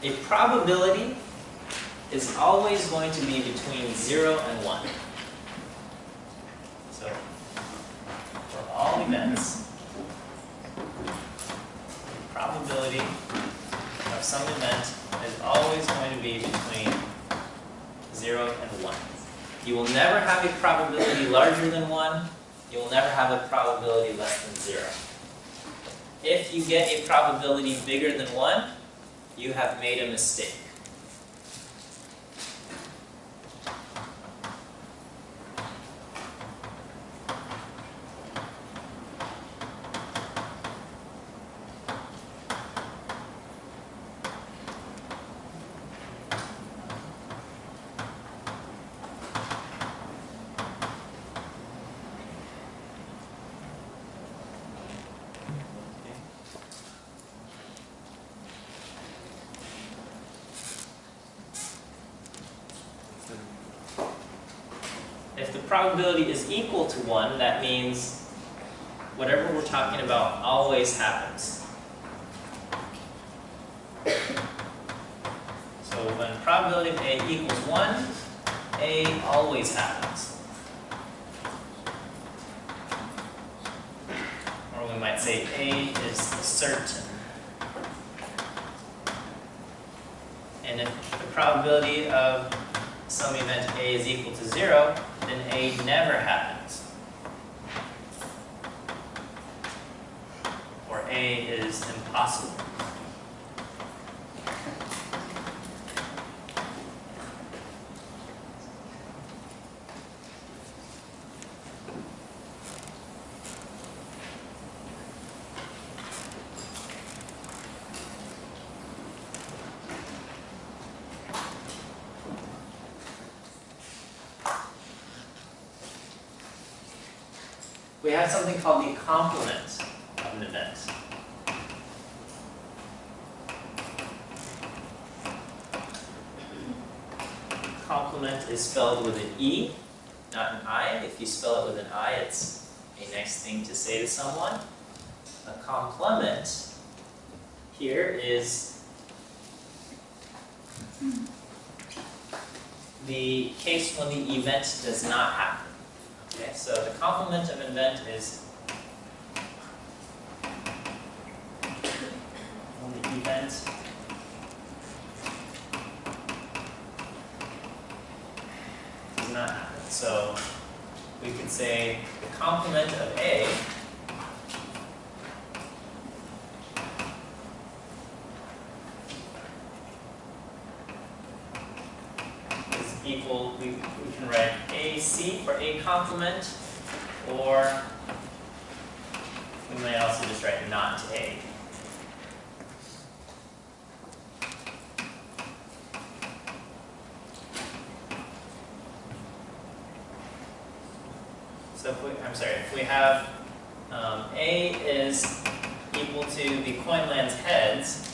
A probability is always going to be between 0 and 1. So, for all events, the probability of some event is always going to be between 0 and 1. You will never have a probability larger than 1. You will never have a probability less than 0. If you get a probability bigger than 1, you have made a mistake. If the probability is equal to 1, that means whatever we're talking about always happens. So when probability of A equals 1, A always happens. Or we might say A is certain. And if the probability of some event A is equal to 0, then A never happens. Or A is impossible. We have something called the complement of an event. Complement is spelled with an E, not an I. If you spell it with an I, it's a nice thing to say to someone. A complement here is the case when the event does not happen. Okay, so the complement of an event is when the event does not happen. So we could say the complement of A is equal, we can write AC for A complement, or we might also just write not A. So if we have A is equal to the coin lands heads,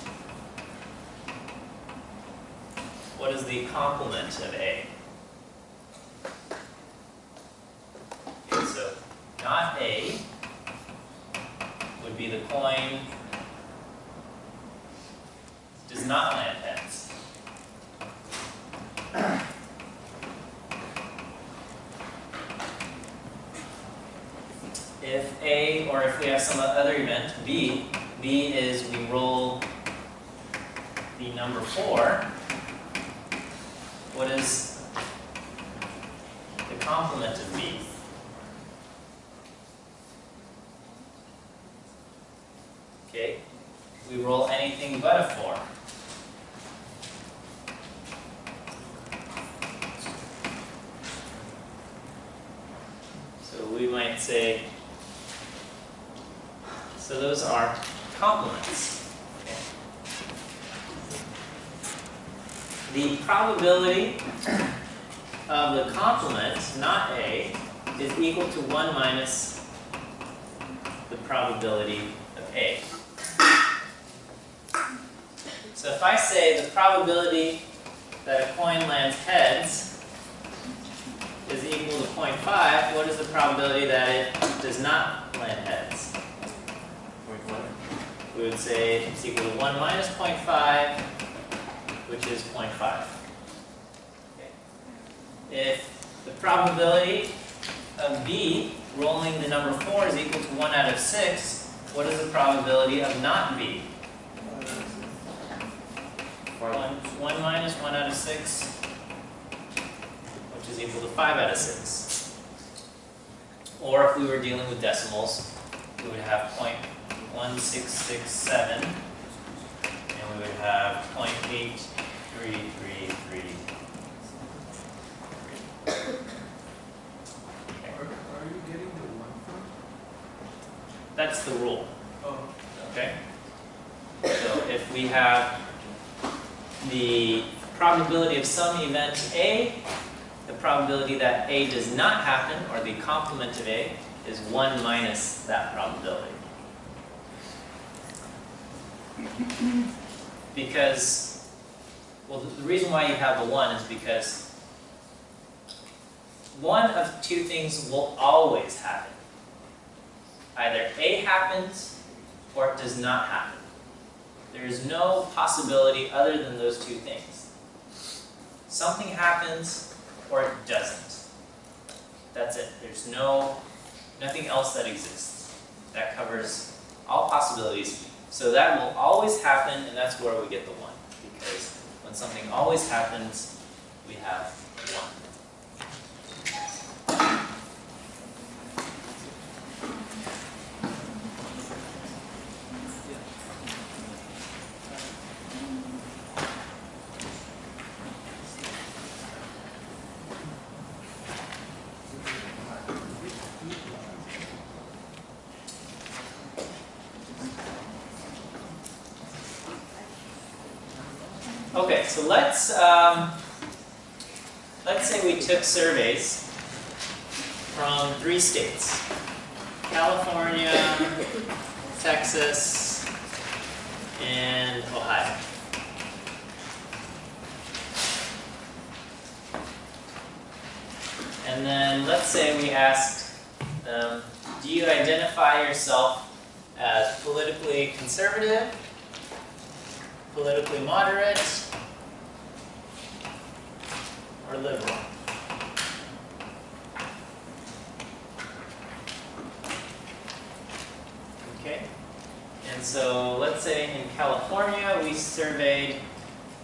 what is the complement of A? Okay, so not A would be the coin does not land heads. If A, or if we have some other event, B is we roll the number 4, what is the complement of B? Okay, we roll anything but a 4. So we might say, so those are complements. Okay. The probability of the complement, not A, is equal to 1 minus the probability of A. So if I say the probability that a coin lands heads is equal to 0.5, what is the probability that it does not land heads? We would say it's equal to 1 minus 0.5 which is 0.5. Okay. If the probability of B rolling the number 4 is equal to 1 out of 6, what is the probability of not B? 1 minus 1 out of 6, which is equal to 5 out of 6. Or if we were dealing with decimals, we would have 0.1667, and we would have 0.8333. Are you getting the 1 from? That's the rule. Oh. Okay? So if we have the probability of some event A, the probability that A does not happen, or the complement of A, is 1 minus that probability. Because, well, the reason why you have the 1 is because one of two things will always happen. Either A happens or it does not happen. There is no possibility other than those two things. Something happens or it doesn't. That's it. There's nothing else that exists. That covers all possibilities. So that will always happen, and that's where we get the 1. Because when something always happens, we have 1. Okay, so let's say we took surveys from 3 states: California, Texas, and Ohio. And then let's say we asked them, do you identify yourself as politically conservative, politically moderate, or liberal? Okay, and so let's say in California we surveyed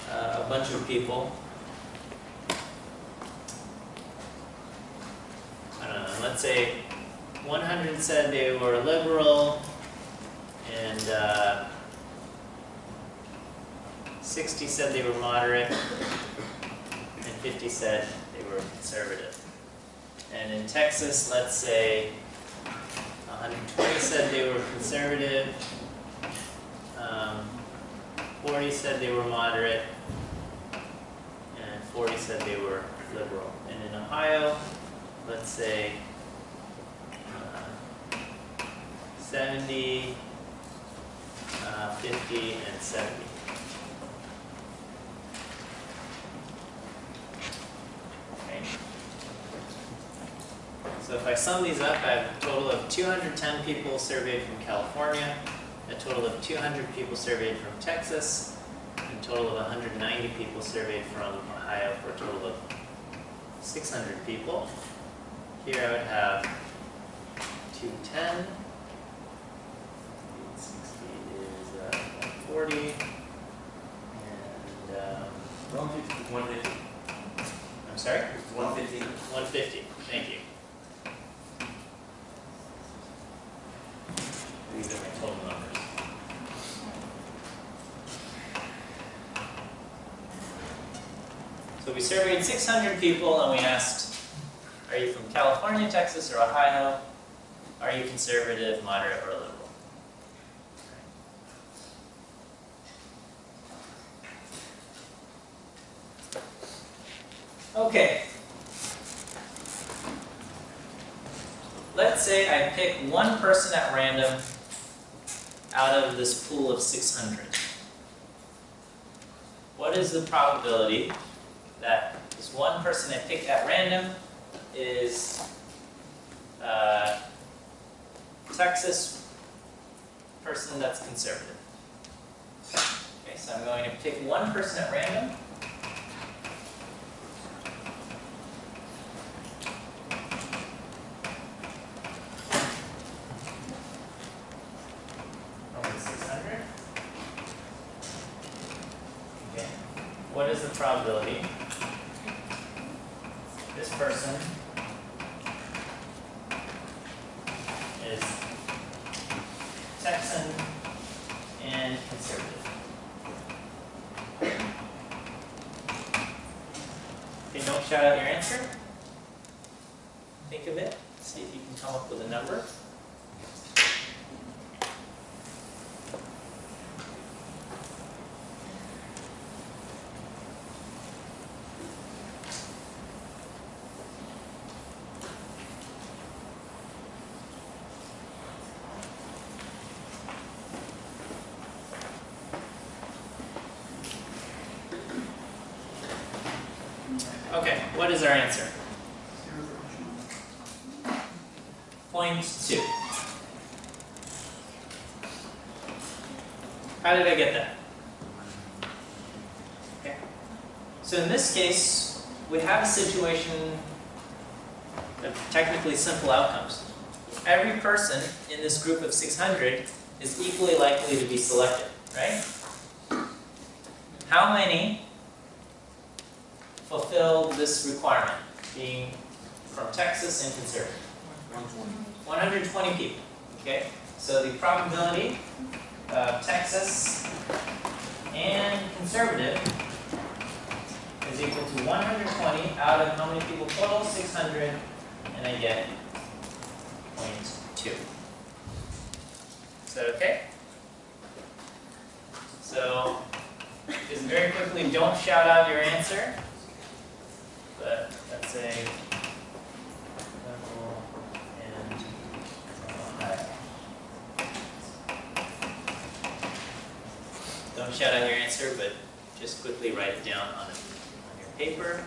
a bunch of people. I don't know, let's say 100 said they were liberal, and 60 said they were moderate, and 50 said they were conservative. And in Texas, let's say 120 said they were conservative, 40 said they were moderate, and 40 said they were liberal. And in Ohio, let's say 70, 50, and 70. So if I sum these up, I have a total of 210 people surveyed from California, a total of 200 people surveyed from Texas, and a total of 190 people surveyed from Ohio, for a total of 600 people. Here I would have 210, 60 is 140, and 150. I'm sorry? 150. 150, thank you. These are my total numbers. So we surveyed 600 people and we asked, are you from California, Texas, or Ohio? Are you conservative, moderate, or liberal? Okay. Let's say I pick one person at random out of this pool of 600. What is the probability that this one person I picked at random is Texas person that's conservative? Okay, so I'm going to pick one person at random. Over 600. Okay. What is the probability this person is Texan and conservative? Okay, don't shout out your answer. Think of it. See if you can come up with a number. Okay, what is our answer? 0.2. How did I get that? Okay. So in this case, we have a situation of technically simple outcomes. Every person in this group of 600 is equally likely to be selected, right? How many fulfilled this requirement, being from Texas and conservative? 120 people, okay? So the probability of Texas and conservative is equal to 120 out of how many people total? 600, and I get 0.2. Is that okay? So, just very quickly, don't shout out your answer. But let's say level and high. Don't shout out your answer, but just quickly write it down on your paper.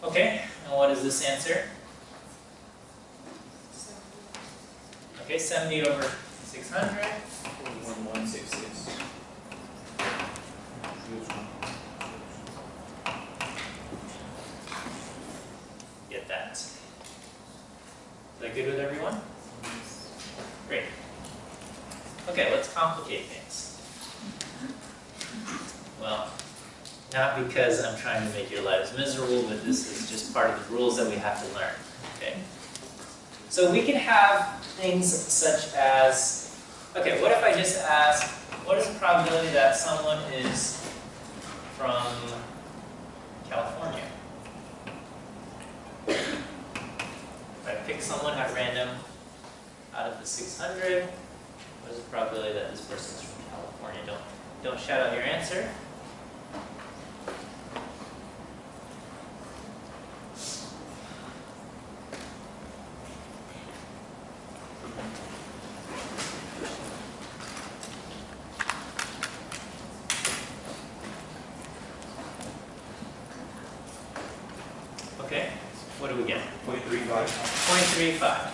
Okay, and what is this answer? Okay, 70 over 600. 11166. Get that. Is that good with everyone? Great. Okay, let's complicate things. Well, not because I'm trying to make your lives miserable, but this is just part of the rules that we have to learn. Okay? So we can have things such as, okay, what if I just ask, what is the probability that someone is from California? If I pick someone at random out of the 600, what is the probability that this person is from California? Don't shout out your answer. Okay, what do we get? 0.35. 0.35.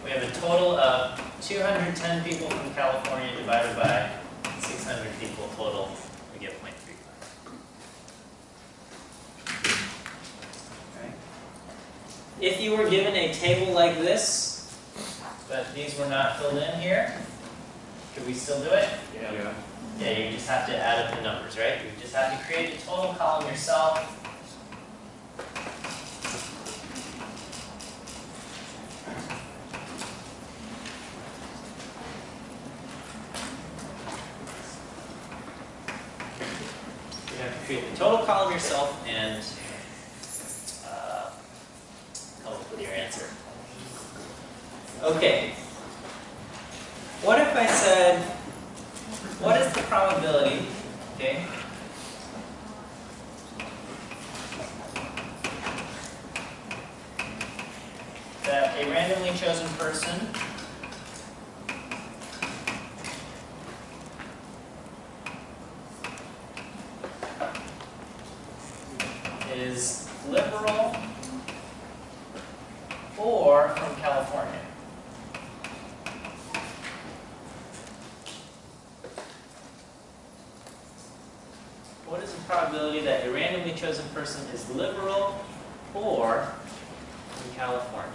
We have a total of 210 people from California divided by 600 people total. We get 0.35. Okay. If you were given a table like this, but these were not filled in here, could we still do it? Yeah. Yeah, you just have to add up the numbers, right? You just have to create a total column yourself. You have to create the total column yourself and come up with your answer. Okay. What if I said, what is the probability, okay, that a randomly chosen person is liberal or from California? What is the probability that a randomly chosen person is liberal or from California?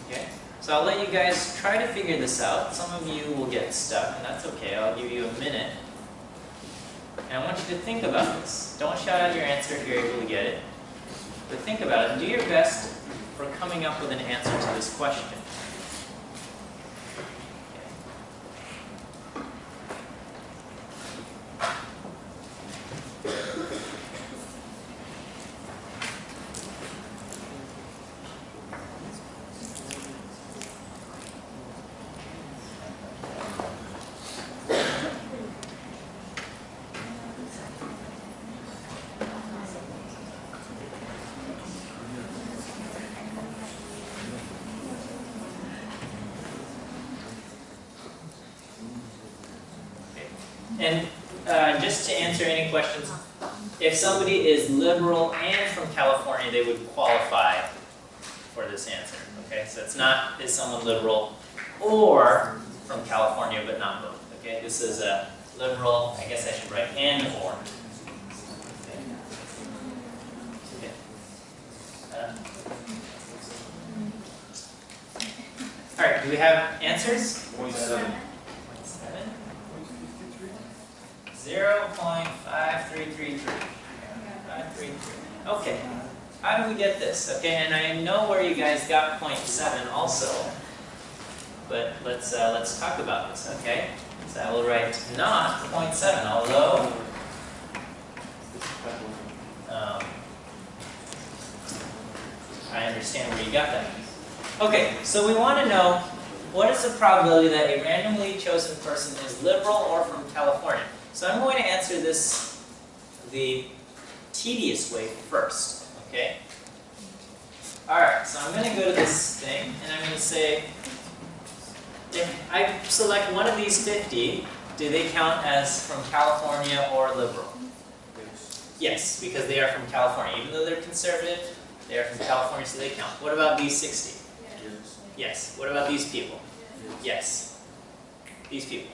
Okay, so I'll let you guys try to figure this out. Some of you will get stuck, and that's okay. I'll give you a minute. And I want you to think about this. Don't shout out your answer if you're able to get it. But think about it and do your best for coming up with an answer to this question. And just to answer any questions, if somebody is liberal and from California, they would qualify for this answer. Okay, so it's not is someone liberal or from California, but not both. Okay, this is a liberal. I guess I should write and or. Okay. All right. Do we have answers? 0.7. 0.5333. 533. Okay. How do we get this? Okay, and I know where you guys got 0.7 also, but let's talk about this. Okay, so I will write not 0.7, although I understand where you got that. Okay, so we want to know what is the probability that a randomly chosen person is liberal or from California. So I'm going to answer this the tedious way first, okay? Alright, so I'm going to go to this thing, and I'm going to say, if I select one of these 50, do they count as from California or liberal? Yes, because they are from California. Even though they're conservative, they are from California, so they count. What about these 60? Yes. Yes. What about these people? Yes. These people?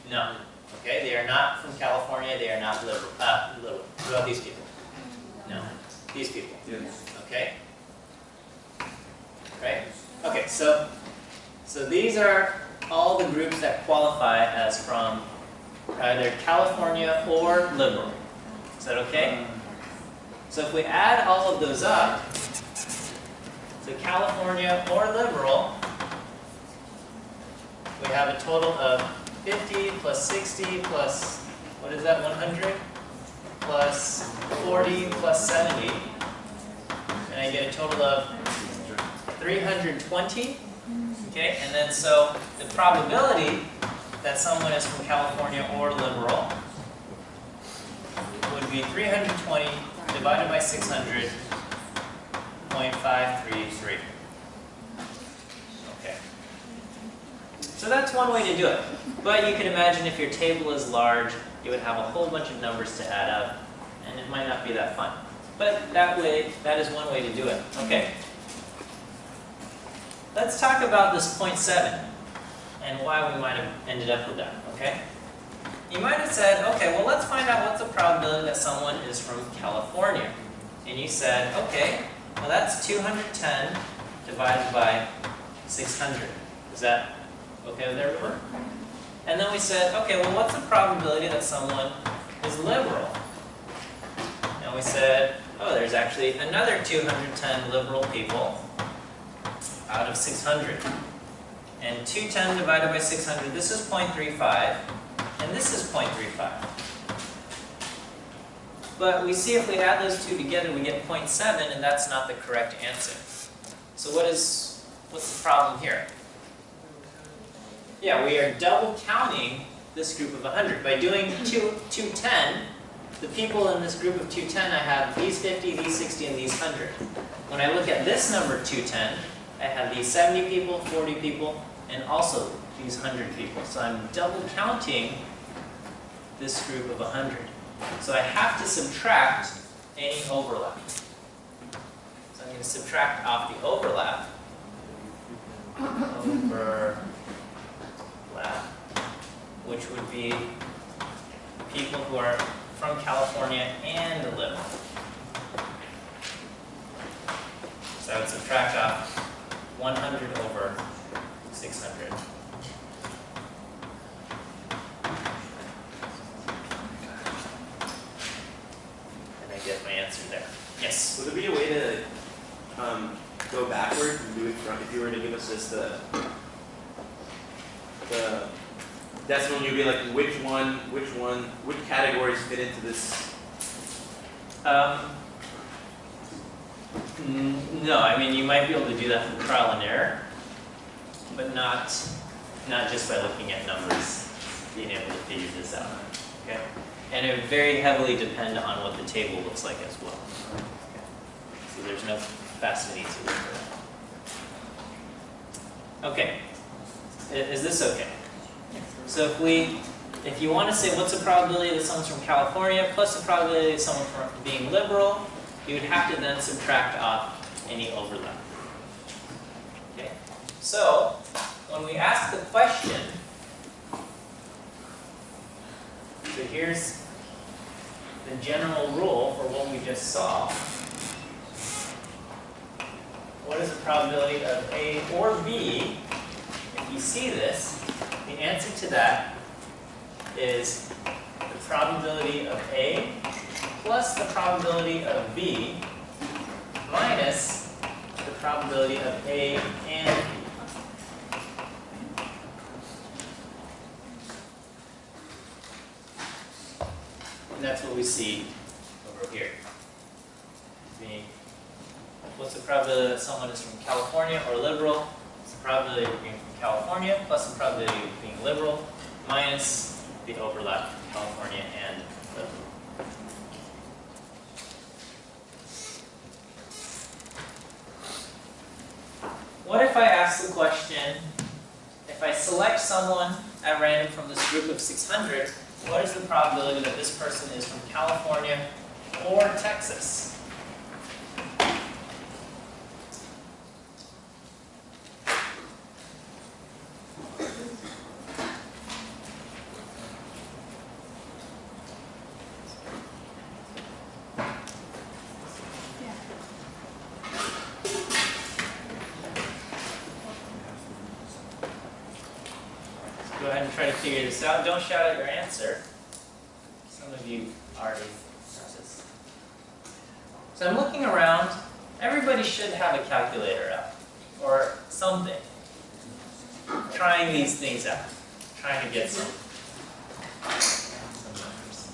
No. Okay, they are not from California, they are not liberal. What about these people? No. These people? Yes. Okay? Right? Okay, so these are all the groups that qualify as from either California or liberal. Is that okay? So if we add all of those up, to California or liberal, we have a total of 50 plus 60 plus, what is that, 100? Plus 40 plus 70. And I get a total of 320. Okay, and then so the probability that someone is from California or liberal would be 320 divided by 600, 0.533. Okay. So that's one way to do it. But you can imagine if your table is large, you would have a whole bunch of numbers to add up, and it might not be that fun. But that is one way to do it. Okay. Let's talk about this 0.7 and why we might have ended up with that, okay? You might have said, okay, well, let's find out what's the probability that someone is from California. And you said, okay, well, that's 210 divided by 600. Is that okay with everyone? And then we said, okay, well, what's the probability that someone is liberal? And we said, oh, there's actually another 210 liberal people out of 600. And 210 divided by 600, this is 0.35, and this is 0.35. But we see if we add those two together, we get 0.7, and that's not the correct answer. So what's the problem here? Yeah, we are double counting this group of 100. By doing 210, the people in this group of 210, I have these 50, these 60, and these 100. When I look at this number 210, I have these 70 people, 40 people, and also these 100 people. So I'm double counting this group of 100. So I have to subtract any overlap. So I'm going to subtract off the overlap. Overlap, which would be people who are from California and liberal. So I would subtract off 100 over 600. And I get my answer there. Yes? Would there be a way to go backwards and do it from, if you were to give us just the decimal, you'd be like, which categories fit into this? No, I mean, you might be able to do that through trial and error, but not just by looking at numbers, being able to figure this out. Okay? And it would very heavily depend on what the table looks like as well. Okay? So there's no fast and easy way for that. Okay. Is this okay? So if you want to say what's the probability that someone's from California plus the probability that someone from being liberal, you would have to then subtract off any overlap. Okay? So when we ask the question, so here's the general rule for what we just saw. What is the probability of A or B? If you see this, the answer to that is the probability of A plus the probability of B minus the probability of A and B. And that's what we see over here. What's the probability that someone is from California or liberal? It's the probability of being from California plus the probability of being liberal minus the overlap of California and liberal. What if I ask the question, if I select someone at random from this group of 600, what is the probability that this person is from California or Texas? Go ahead and try to figure this out. Don't shout out your answer. Some of you already know this. So I'm looking around. Everybody should have a calculator out or something. Trying these things out. Trying to get some numbers.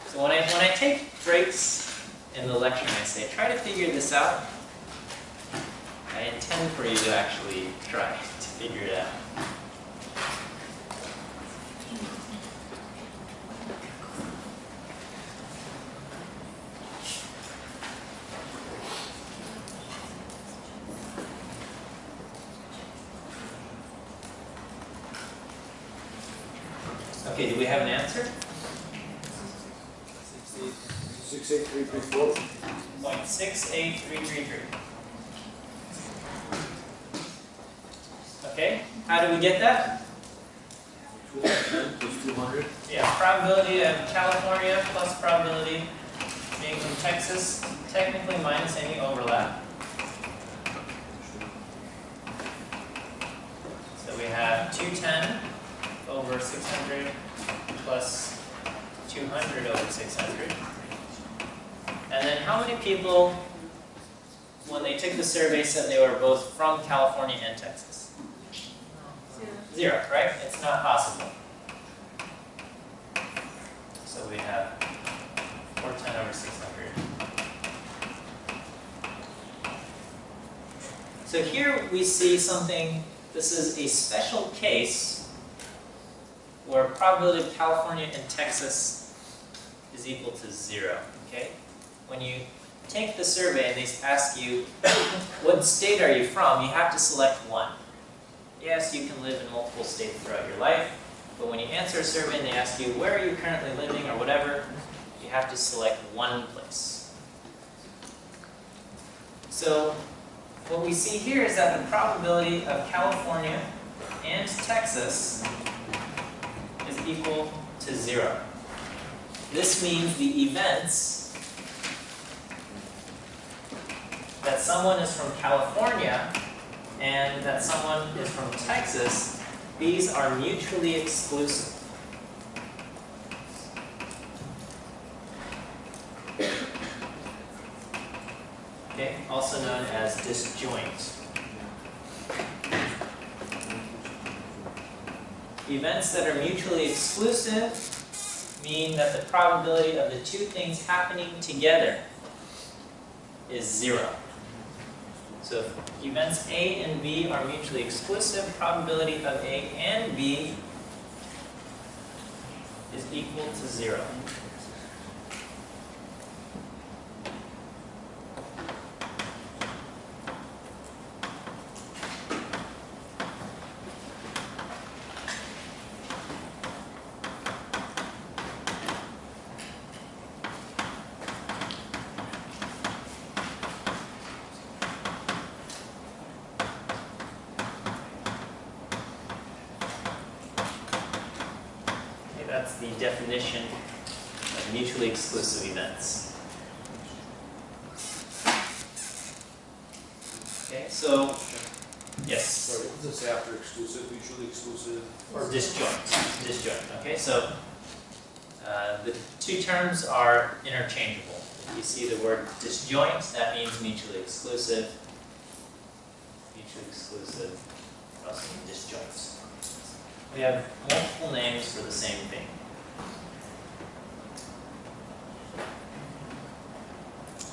So when I take breaks in the lecture and I say, try to figure this out, I intend for you to actually try to figure it out. Okay, do we have an answer? 68334. 0.68333. Okay, how do we get that? 200 plus 200. Yeah, probability of California plus probability being from Texas, technically minus any overlap. So we have 210 over 600 plus 200 over 600. And then how many people, when they took the survey, said they were both from California and Texas? Zero, right? It's not possible. So we have 410 over 600. So here we see something, this is a special case where probability of California and Texas is equal to 0, okay? When you take the survey and they ask you, what state are you from, you have to select one. yes, you can live in multiple states throughout your life, but when you answer a survey and they ask you where are you currently living or whatever, you have to select one place. So what we see here is that the probability of California and Texas is equal to 0. This means the events that someone is from California and that someone is from Texas, these are mutually exclusive. Okay, also known as disjoint. Events that are mutually exclusive mean that the probability of the two things happening together is 0. So if events A and B are mutually exclusive, probability of A and B is equal to 0. That's the definition of mutually exclusive events. Okay, so, yes? Sorry, what does it say after exclusive, mutually exclusive? Or disjoint. Disjoint. Okay, so the two terms are interchangeable. If you see the word disjoint, that means mutually exclusive. Mutually exclusive also means disjoint. We have multiple names for the same thing.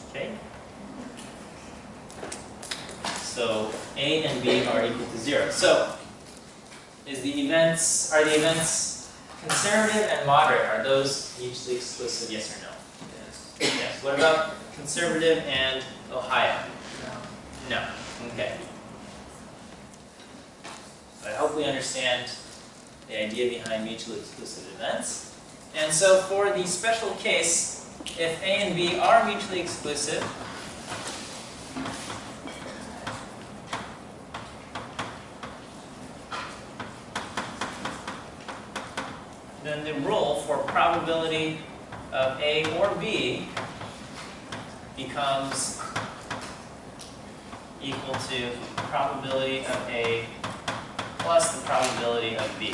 Okay? So A and B are equal to 0. So are the events conservative and moderate? Are those mutually exclusive, yes or no? Yes. Yes. What about conservative and Ohio? No. No. Okay. But I hope we understand the idea behind mutually exclusive events. And so for the special case, if A and B are mutually exclusive, then the rule for probability of A or B becomes equal to probability of A plus the probability of B.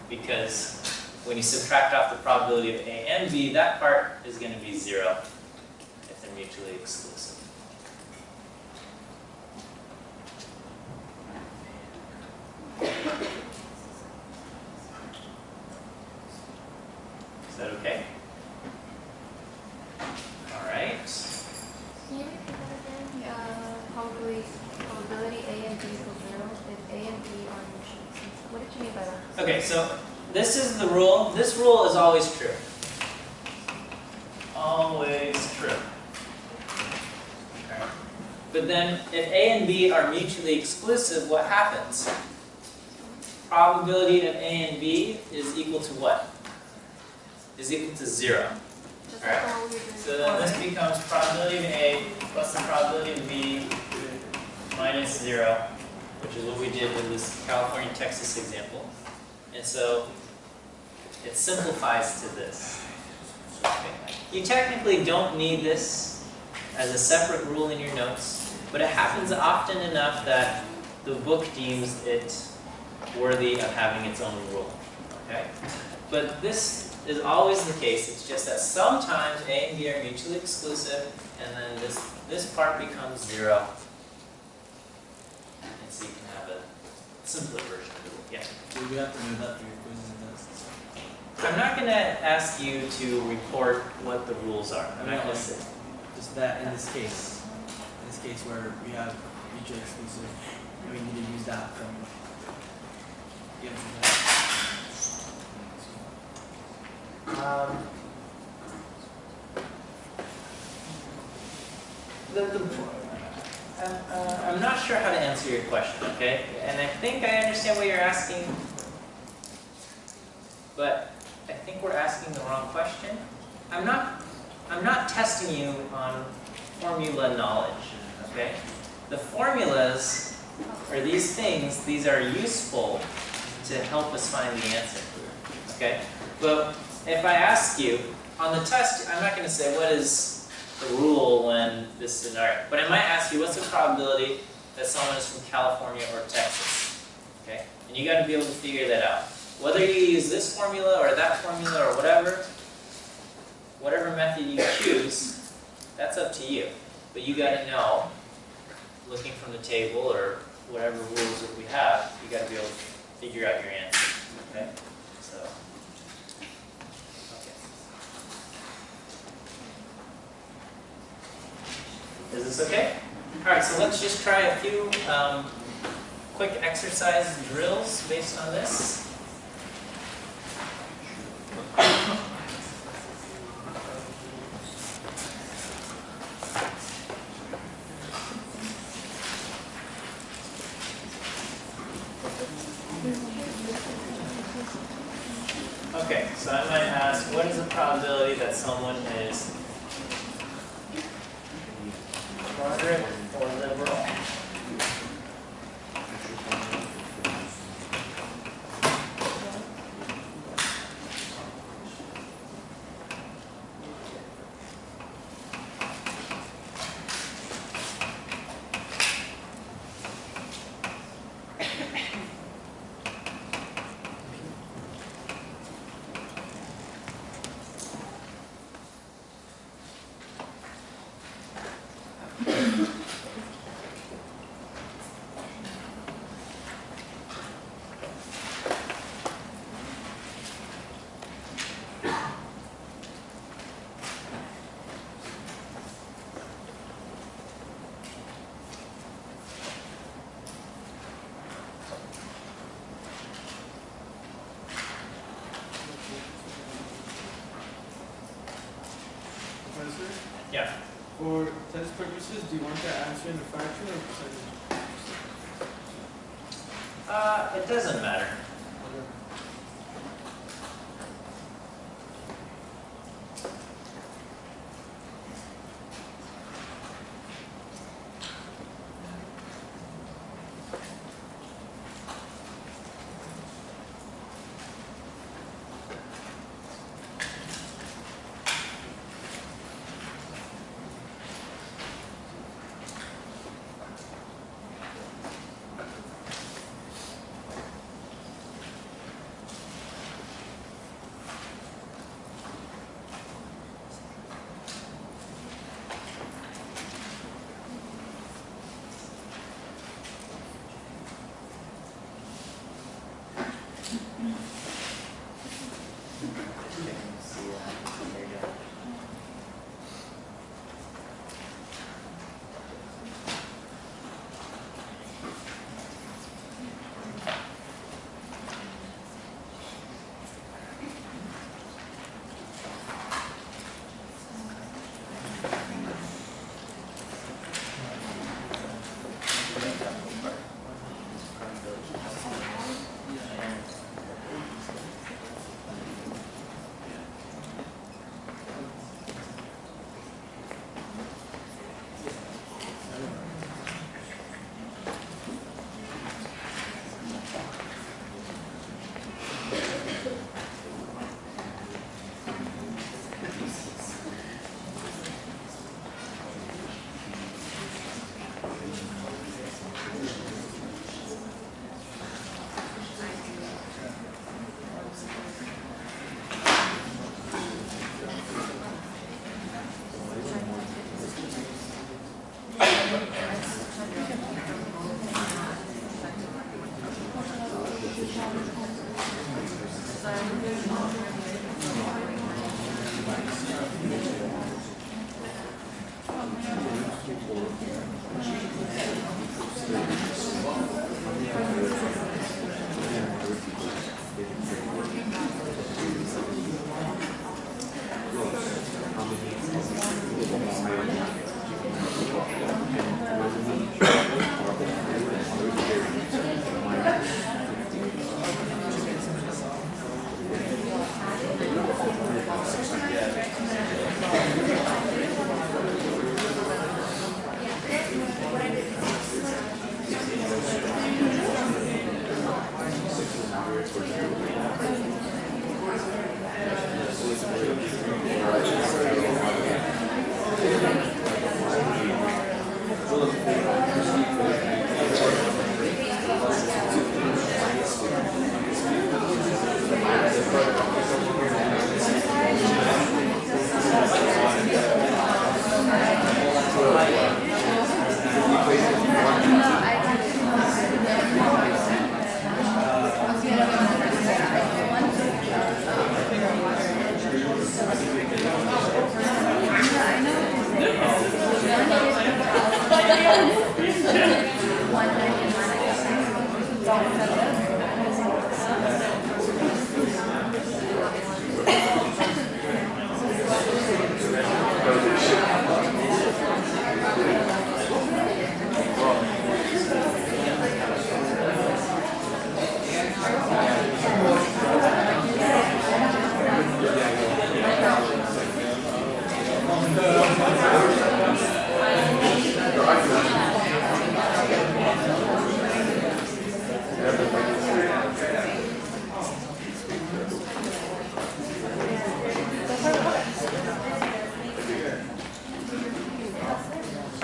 Because when you subtract off the probability of A and B, that part is going to be 0 if they're mutually exclusive. Is that okay? All right. Can you repeat that again? Probability A and B equals 0 if A and B are mutually exclusive. What did you mean by that? Okay, so this is the rule. This rule is always true. Always true. Okay. But then if A and B are mutually exclusive, what happens? Probability of A and B is equal to what? Is equal to 0. Just Alright. like what we were doing So then this before. becomes probability of A plus the probability of B minus 0, which is what we did with this California-Texas example. And so it simplifies to this. Okay. You technically don't need this as a separate rule in your notes, but it happens often enough that the book deems it worthy of having its own rule. Okay? But this is always the case. It's just that sometimes A and B are mutually exclusive, and then this part becomes 0. And so you can have a simpler version of the rule. Yeah. So we have to do that for your quizzes and tests. I'm not going to ask you to report what the rules are. I'm not going to say. Just that in this case where we have mutually exclusive, and we need to use that from the answer to that. I'm not sure how to answer your question, okay? And I think I understand what you're asking, but I think we're asking the wrong question. I'm not testing you on formula knowledge, okay? The formulas, or these things, these are useful to help us find the answer, okay? But if I ask you, on the test, I'm not going to say what is the rule when this scenario, but I might ask you what's the probability that someone is from California or Texas, okay? And you got to be able to figure that out. Whether you use this formula or that formula or whatever method you choose, that's up to you. But you got to know, looking from the table or whatever rules that we have, you got to be able to figure out your answer, okay? So, okay. Is this okay? All right, so let's just try a few quick exercise drills based on this. Okay, so I might ask, what is the probability that someone is moderate or liberal? Professor, Yeah. for test purposes, do you want to answer in a fraction or percentage? It doesn't matter.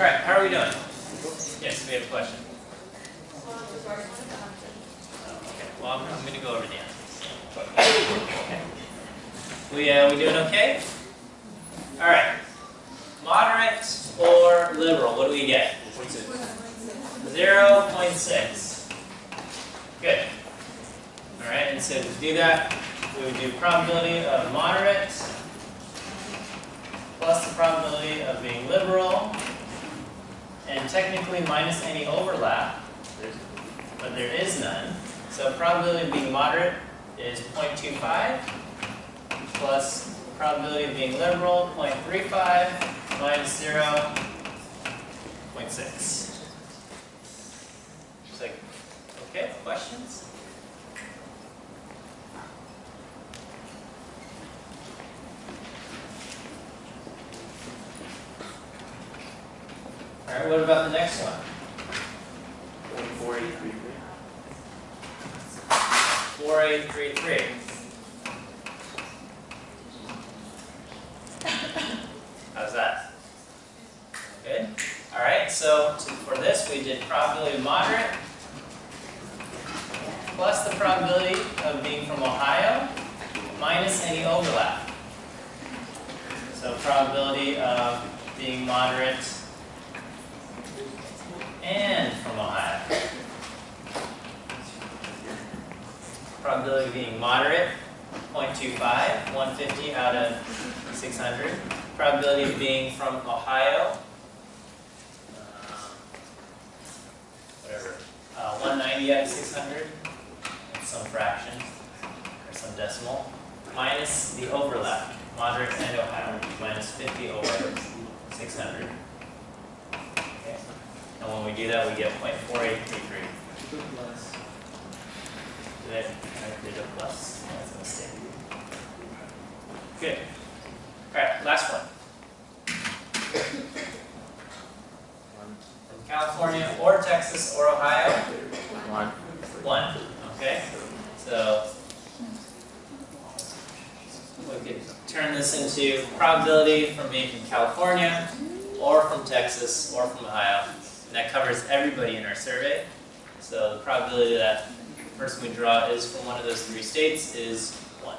Alright, how are we doing? Yes, we have a question. Okay, well, I'm going to go over the answers. Okay. We doing okay? Alright. Moderate or liberal, what do we get? 0.6. Good. Alright, and so to do that, we would do probability of moderate plus the probability of being liberal, and technically minus any overlap, but there is none. So probability of being moderate is 0.25 plus probability of being liberal, 0.35 minus 0.6. It's like, okay, questions? All right, what about the next one? 4833. How's that? Good. All right, so for this we did probability of moderate plus the probability of being from Ohio minus any overlap. So probability of being moderate and from Ohio. Probability of being moderate, 0.25, 150 out of 600. Probability of being from Ohio, 190 out of 600, some fraction, or some decimal, minus the overlap, moderate and Ohio, minus 50 over 600. Okay. And when we do that, we get 0.4833. Did I did a plus? That's a mistake. Good. Alright, last one. From California or Texas or Ohio? One. Okay. So we could turn this into probability from being from California or from Texas or from Ohio. And that covers everybody in our survey. So the probability that the person we draw is from one of those three states is 1.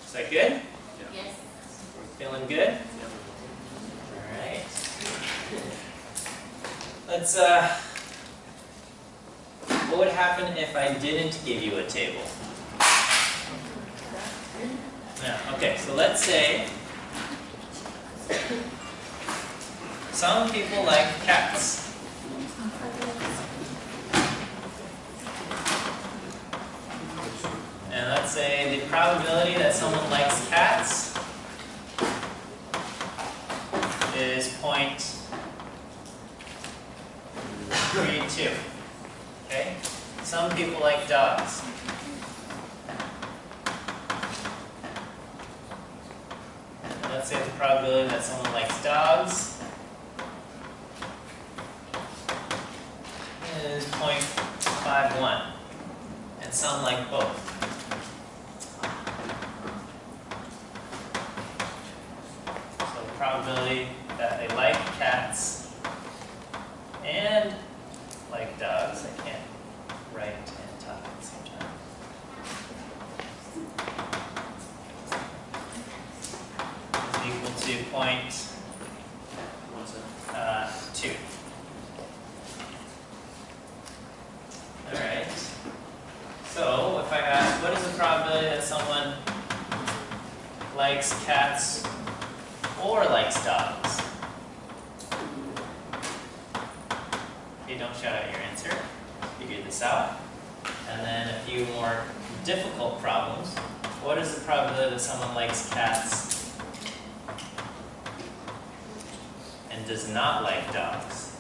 Is that good? Yes. Feeling good? Alright. Let's, what would happen if I didn't give you a table? Yeah, okay, so let's say some people like cats. And let's say the probability that someone likes cats is 0.32. Okay? Some people like dogs. And let's say the probability that someone likes dogs is 0.51. And some like both. probability that they like cats and like dogs. I can't write and talk at the same time. Is equal to point 2. Alright. So if I ask, what is the probability that someone likes cats or likes dogs? Okay, don't shout out your answer. Figure this out. And then a few more difficult problems. What is the probability that someone likes cats and does not like dogs?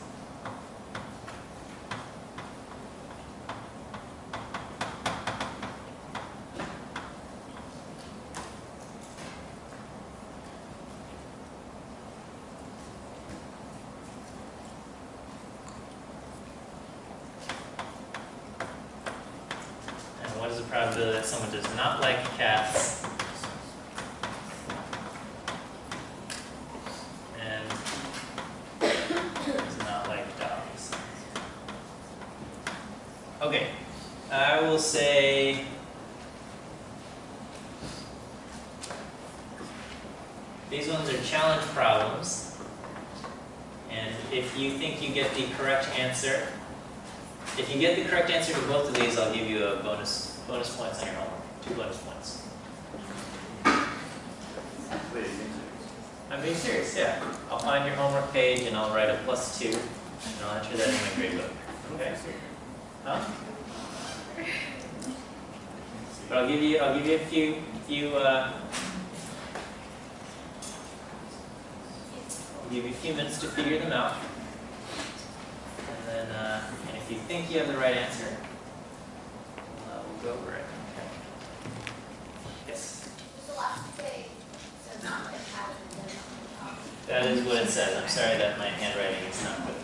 What is the probability that someone does not like cats and does not like dogs? Okay, I will say these ones are challenge problems, and if you think you get the correct answer, if you get the correct answer to both of these, I'll give you a bonus points on your homework. 2 bonus points. Wait, I'm being serious, yeah. I'll find your homework page and I'll write a +2 and I'll enter that in my grade book. Okay? Huh? But I'll give you a few I'll give you a few minutes to figure them out. And then and if you think you have the right answer, we'll go over it. Okay. Yes? The last thing says not like cats and does not like dogs. That is what it says. I'm sorry that my handwriting is not good.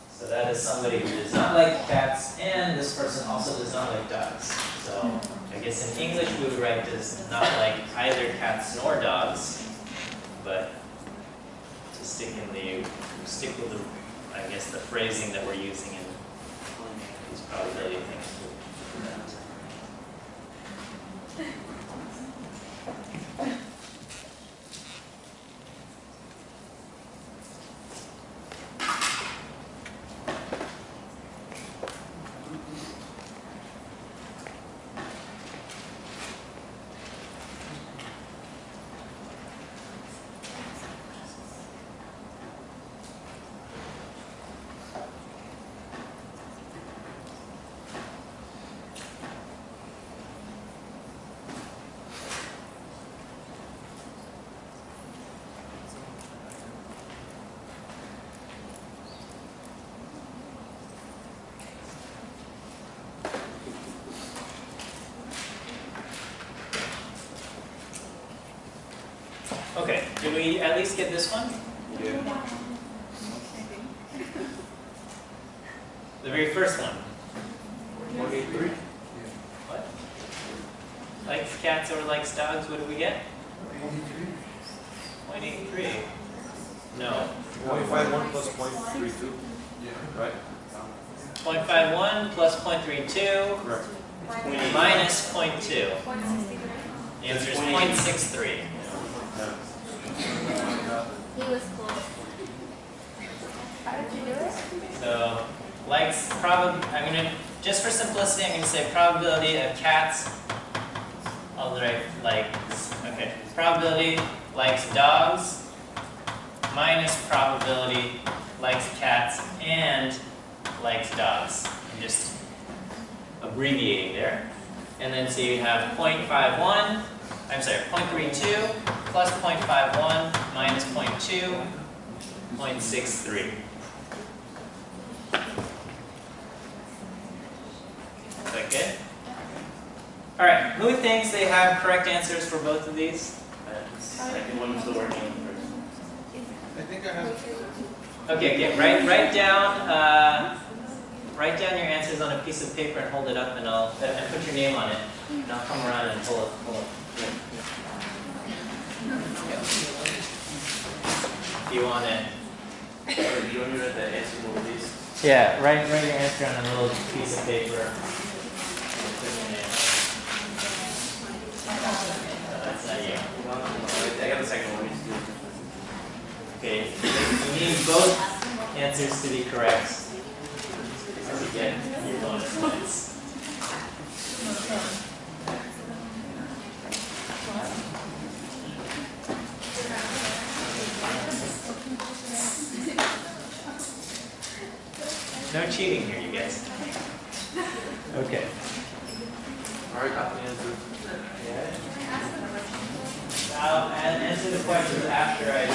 So that is somebody who does not like cats, and this person also does not like dogs. So I guess in English we would write does not like either cats nor dogs, but to stick with the, I guess, the phrasing that we're using in these probability things. Okay, did we at least get this one? Yeah. The very first one. 183? What? Likes cats or likes dogs, what do we get? 0.83. No. 0.51 plus 0.32. Yeah. Right? 0.51 plus 0.32 Correct. minus 0.2. The answer is 0.63. He was close. How did you do it? So, likes, I'm going to, just for simplicity, I'm going to say probability of cats, I'll write likes, okay. Probability likes dogs, minus probability likes cats, and likes dogs. I'm just abbreviating there. And then so you have 0.51, I'm sorry, 0.32 plus 0.51 minus 0.2, 0.63. Is that good? All right, who thinks they have correct answers for both of these? Second one is still working on first. I think I have. Okay, write down your answers on a piece of paper and hold it up, and and put your name on it, and I'll come around and pull it. If you want it. You want me to write the answer more, please? Yeah, write your answer on a little piece of paper. That's not you. No, I got the second one. Okay, you need both answers to be correct. So you get your bonus points. No cheating here, you guys. Okay. Alright, got the answer. I'll answer the questions after I